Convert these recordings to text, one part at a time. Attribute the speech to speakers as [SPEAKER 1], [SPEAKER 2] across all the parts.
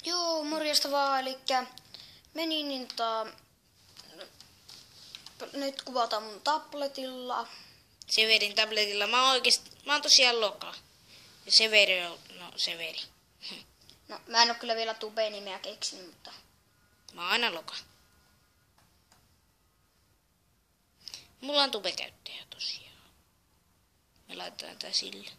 [SPEAKER 1] Joo, morjesta vaan, elikkä menin nyt kuvataan mun tabletilla.
[SPEAKER 2] Severin tabletilla. Mä oon tosiaan Loka. Ja Severi on, Severi.
[SPEAKER 1] No, mä en oo kyllä vielä tube-nimeä keksinyt, mutta...
[SPEAKER 2] Mä oon aina Loka. Mulla on tube-käyttäjä tosiaan. Me laitetaan tää sille.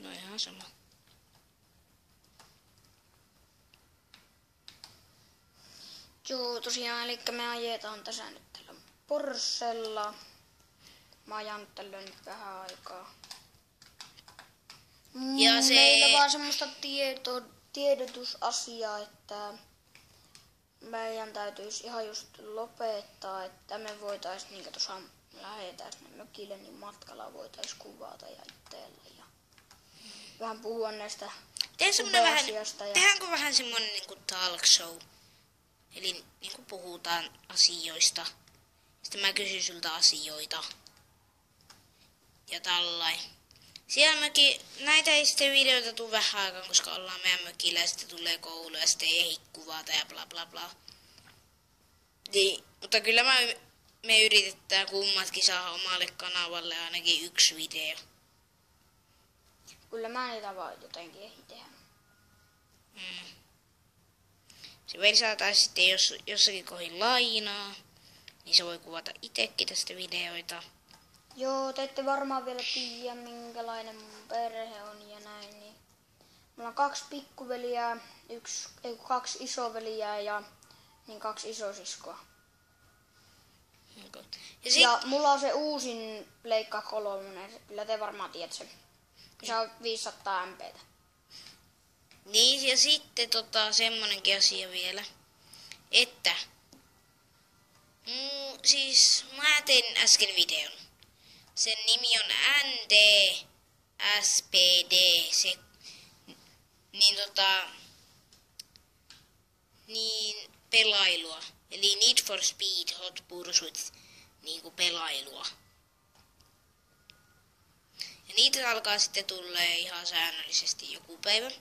[SPEAKER 2] No ihan sama.
[SPEAKER 1] Joo, tosiaan, elikkä me ajetaan tässä nyt tällä Porschella. Mä ajan nyt tällä nyt vähän aikaa.
[SPEAKER 2] Ja
[SPEAKER 1] Meillä vaan semmoista tiedotusasiaa, että meidän täytyisi ihan just lopettaa, että me voitais niinkö tuossa lähetään sinne mökille, niin matkalla voitais kuvata ja itsellä ja vähän puhua näistä tube-asiasta.
[SPEAKER 2] Tehdäänkö vähän semmonen niinku talk show? Eli niinku puhutaan asioista. Sitten mä kysyn sulta asioita. Ja tällain. Siellä näitä ei sitten videoita tuu vähän aikaan, koska ollaan meidän mökillä ja sitten tulee koulu ja sitten ei ehdi kuvata ja bla bla bla. Niin, mutta kyllä me yritetään kummatkin saada omalle kanavalle ainakin yksi video.
[SPEAKER 1] Kyllä mä niitä vaan jotenkin ehdin tehdä.
[SPEAKER 2] Se veri saattaa sitten jossakin kohdin lainaa, niin se voi kuvata itsekin tästä videoita.
[SPEAKER 1] Joo, te ette varmaan vielä tiedä, minkälainen mun perhe on ja näin. Niin. Mulla on 2 pikkuveliä, 2 isoveliä ja niin 2 isosiskoa. Ja mulla on se uusin Pleikka 3, kyllä te varmaan tiedät sen. Se on 500 MPtä.
[SPEAKER 2] Niin, ja sitten semmonenkin asia vielä, että siis mä tein äsken videon. Sen nimi on NDSPD, niin pelailua. Eli Need for Speed Hot Pursuit, niinku pelailua. Ja niitä alkaa sitten tulee ihan säännöllisesti joku päivä.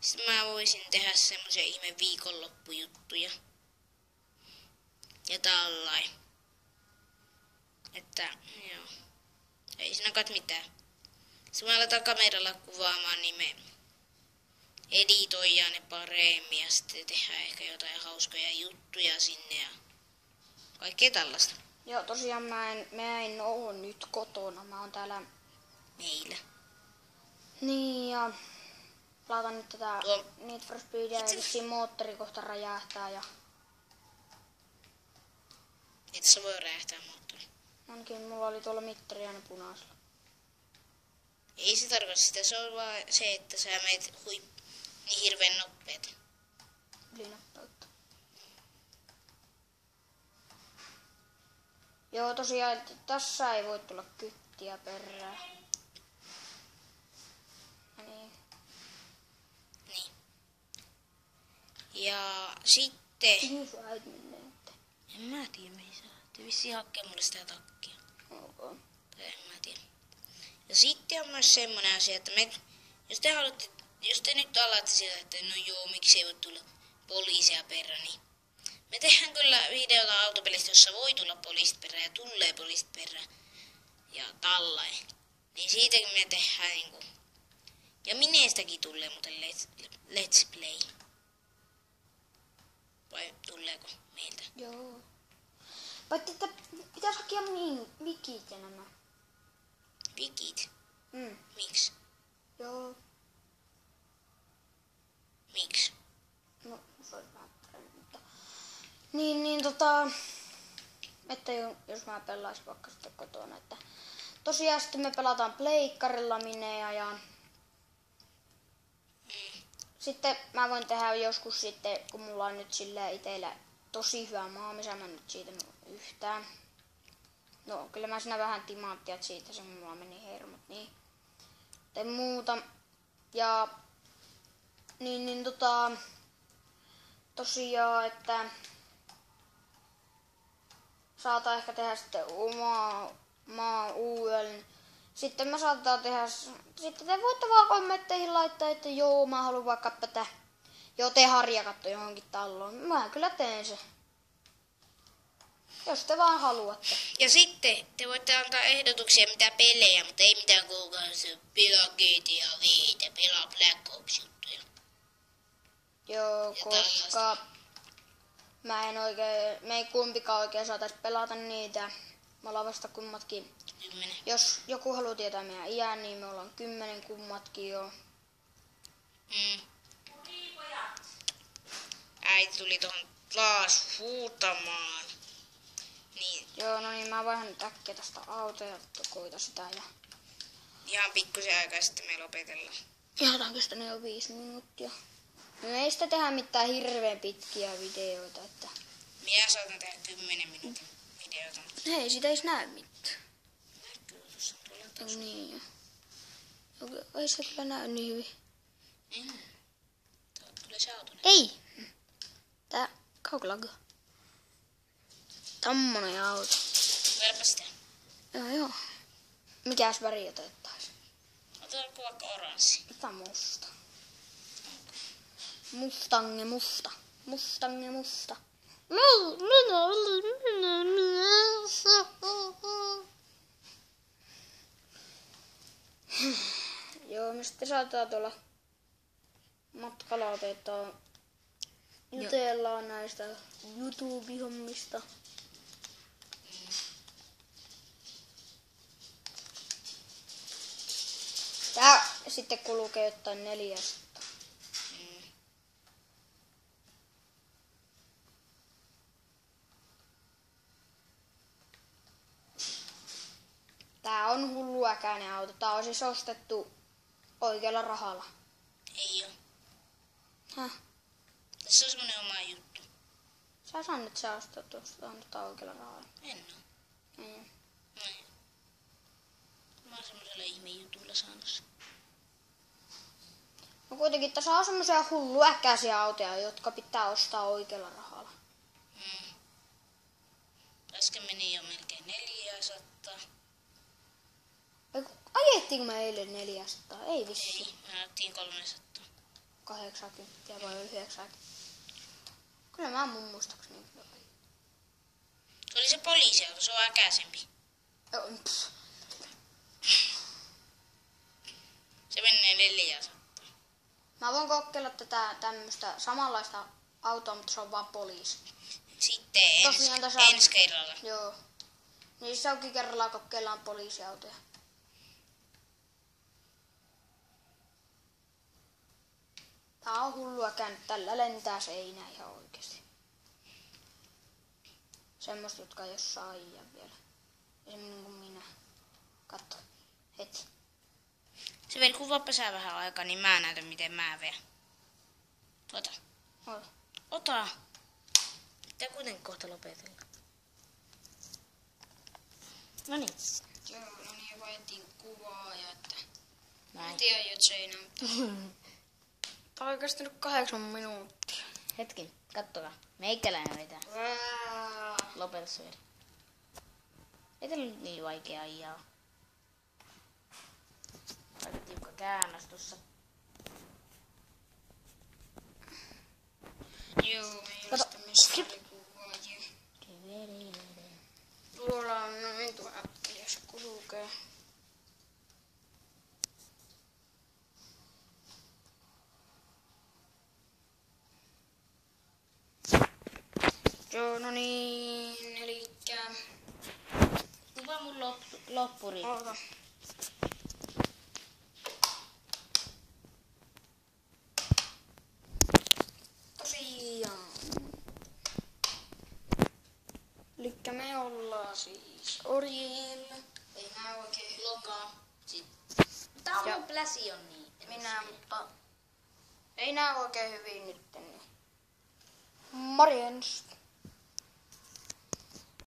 [SPEAKER 2] Sitten mä voisin tehdä semmosia ihme viikonloppujuttuja. Ja tällain. Että, joo. Ei siinä kat mitään. Sitten mä aletaan kameralla kuvaamaan, niin me editoidaan ne paremmin ja sitten tehdään ehkä jotain hauskoja juttuja sinne ja kaikkea tällaista.
[SPEAKER 1] Joo, tosiaan mä en oo nyt kotona, mä oon täällä
[SPEAKER 2] meillä.
[SPEAKER 1] Niin, ja laitan nyt tätä Need for Speedia ja vissiin moottori kohta räjähtää ja...
[SPEAKER 2] Et sä voi räjähtää moottori.
[SPEAKER 1] Ainakin mulla oli tuolla mittari aina punaisella.
[SPEAKER 2] Ei se tarkoita sitä, se on vaan se, että sä meet niin hirveen nopeeta.
[SPEAKER 1] Ylinopeutta. Joo, tosiaan, että tässä ei voi tulla kyttiä perään. Niin.
[SPEAKER 2] Ja sitten...
[SPEAKER 1] Mihin sun äiti menee?
[SPEAKER 2] En mä tiedä, mihin sä lähtee. Vissiin hakee mulle sitä takkia.
[SPEAKER 1] Okay.
[SPEAKER 2] Tai en mä tiedä. Ja sitten on myös semmonen asia, että jos te nyt alatte sieltä, että no joo, miksi ei voi tulla poliisia perään, niin me tehdään kyllä videota autopelistä, jossa voi tulla poliisit perään ja tulee poliisit perään ja tällain. Niin siitäkin me tehdään niinku. Ja Mineestäkin tulee muuten Let's Play. Vai tuleeko meiltä?
[SPEAKER 1] Joo. Paitsi että pitäis hakea wikit ja nämä.
[SPEAKER 2] Wikit?
[SPEAKER 1] Mm.
[SPEAKER 2] Miksi?
[SPEAKER 1] Joo.
[SPEAKER 2] Miksi?
[SPEAKER 1] No, se olisi vähän paremmin, mutta... Että jos mä pelaisin vaikka sitten kotona, että... Tosiaan sitten me pelataan pleikkarilla Minea ja... Sitten mä voin tehdä joskus sitten, kun mulla on nyt silleen itellä tosi hyvä maa, missä mä nyt siitä yhtään. No, kyllä mä siinä vähän timanttia, että siitä se mulla meni hermot, niin... Tai muuta. Ja... Tosiaan, että... Saatan ehkä tehdä sitten omaa uuden sitten me saatetaan tehdä, sitten te voitte vaan kommentteihin laittaa, että joo, mä haluan vaikka tätä, joo, tee harjakatto johonkin taloon. Mä kyllä teen se. Jos te vaan haluatte.
[SPEAKER 2] Ja sitten te voitte antaa ehdotuksia mitä pelejä, mutta ei mitään kuukausia. Pelaa GTA 5, pelaa Black Ops juttuja.
[SPEAKER 1] Joo,
[SPEAKER 2] Ja
[SPEAKER 1] koska me ei kumpikaan oikein saatais pelata niitä. Me ollaan vasta kummatkin.
[SPEAKER 2] 10.
[SPEAKER 1] Jos joku haluaa tietää meidän iän, niin me ollaan 10 kummatkin jo.
[SPEAKER 2] Äiti tuli tuohon taas huutamaan. Niin,
[SPEAKER 1] Joo, no niin, mä vaihan nyt äkkiä tästä autoa ja koita sitä ja...
[SPEAKER 2] ihan pikkusen aikaa sitten me lopetellaan.
[SPEAKER 1] Ihan kestänyt jo 5 minuuttia. Me ei sitä tehdä mitään hirveän pitkiä videoita, että...
[SPEAKER 2] Minä saatan tehdä 10 minuutin videota.
[SPEAKER 1] Hei, sitä ei näy mitään.
[SPEAKER 2] Näkyy tuossa tuolla
[SPEAKER 1] No
[SPEAKER 2] taas.
[SPEAKER 1] niin. Ei se kyllä näy niin hyvin.
[SPEAKER 2] Tää on kyllä se auto.
[SPEAKER 1] Ei! Tää kaukolago. Tommonen auto.
[SPEAKER 2] Koepa sitä.
[SPEAKER 1] Joo. Mikäs väri otettais?
[SPEAKER 2] Otetaanko vaikka oranssi?
[SPEAKER 1] Ota musta. Mustange musta. Mustange musta. Joo, me sitten saatetaan tuolla matkalla otetaan jutellaan näistä YouTube-hommista. Tää sitten kulkee jotain 400. Tää on hullu äkäinen auto. Tää on siis ostettu oikealla rahalla.
[SPEAKER 2] Ei oo.
[SPEAKER 1] Häh?
[SPEAKER 2] Tässä on semmonen oma juttu.
[SPEAKER 1] Sä saat nyt se ostaa tuosta oikealla rahalla.
[SPEAKER 2] En oo.
[SPEAKER 1] Ei.
[SPEAKER 2] Noin. Mä oon semmosella ihmejutuilla saanut sen.
[SPEAKER 1] No kuitenkin tässä on semmosia hullu äkäisiä autoja, jotka pitää ostaa oikealla rahalla.
[SPEAKER 2] Äsken meni jo melkein 400.
[SPEAKER 1] Ajettiinko me eilen 400? Ei vissi.
[SPEAKER 2] Ei, me ajettiin 300.
[SPEAKER 1] 80 vai 90. Kyllä mä mun muistaakseni kyllä.
[SPEAKER 2] Se oli se poliisiauto, se on äkäisempi.
[SPEAKER 1] Joo, pff.
[SPEAKER 2] Se menee 400.
[SPEAKER 1] Mä voin kokeilla tätä tämmöstä samanlaista autoa, mutta se on vaan poliisi.
[SPEAKER 2] Sitten
[SPEAKER 1] Tosiaan tässä-
[SPEAKER 2] ensi kerralla.
[SPEAKER 1] Joo. Niissä onkin kerrallaan kokeillaan poliisiautoja. Tää on hullua käynyt. Tällä lentää seinää ihan oikeesti. Semmoista, jotka ei oo saajia vielä. Semmoinen kuin minä. Katso. Heti.
[SPEAKER 2] Se veri kuvaappa sä vähän aikaa, niin mä näytän miten mä veän. Ota.
[SPEAKER 1] Ota.
[SPEAKER 2] Ota. Pitää kuitenkin kohta lopetella. Noniin.
[SPEAKER 1] Joo, no niin, vaihdettiin kuvaa ja että...
[SPEAKER 2] Näin.
[SPEAKER 1] Tiedän jo seinää, mutta... Tää on kestänyt 8 minuuttia.
[SPEAKER 2] Hetki, kattokaa. Meikäläinen vetää. Lopeta se veri. Ei tällä nyt niin vaikea ajaa. Aika tiukka käännös tossa.
[SPEAKER 1] Joo, meillä mestaarikuvaajia. Tuolla on noin tuo äppi, jos kulkee. Joo, no niin, elikkä...
[SPEAKER 2] Kuva mun loppuri.
[SPEAKER 1] Oota. Tosiaan. Elikkä me ollaan siis orjilla. Ei näy oikein
[SPEAKER 2] Lokaa. Tää on
[SPEAKER 1] Ja-
[SPEAKER 2] mun pläsi on niin.
[SPEAKER 1] minä, mutta ei näy oikein hyvin nyt. Niin. Morjens.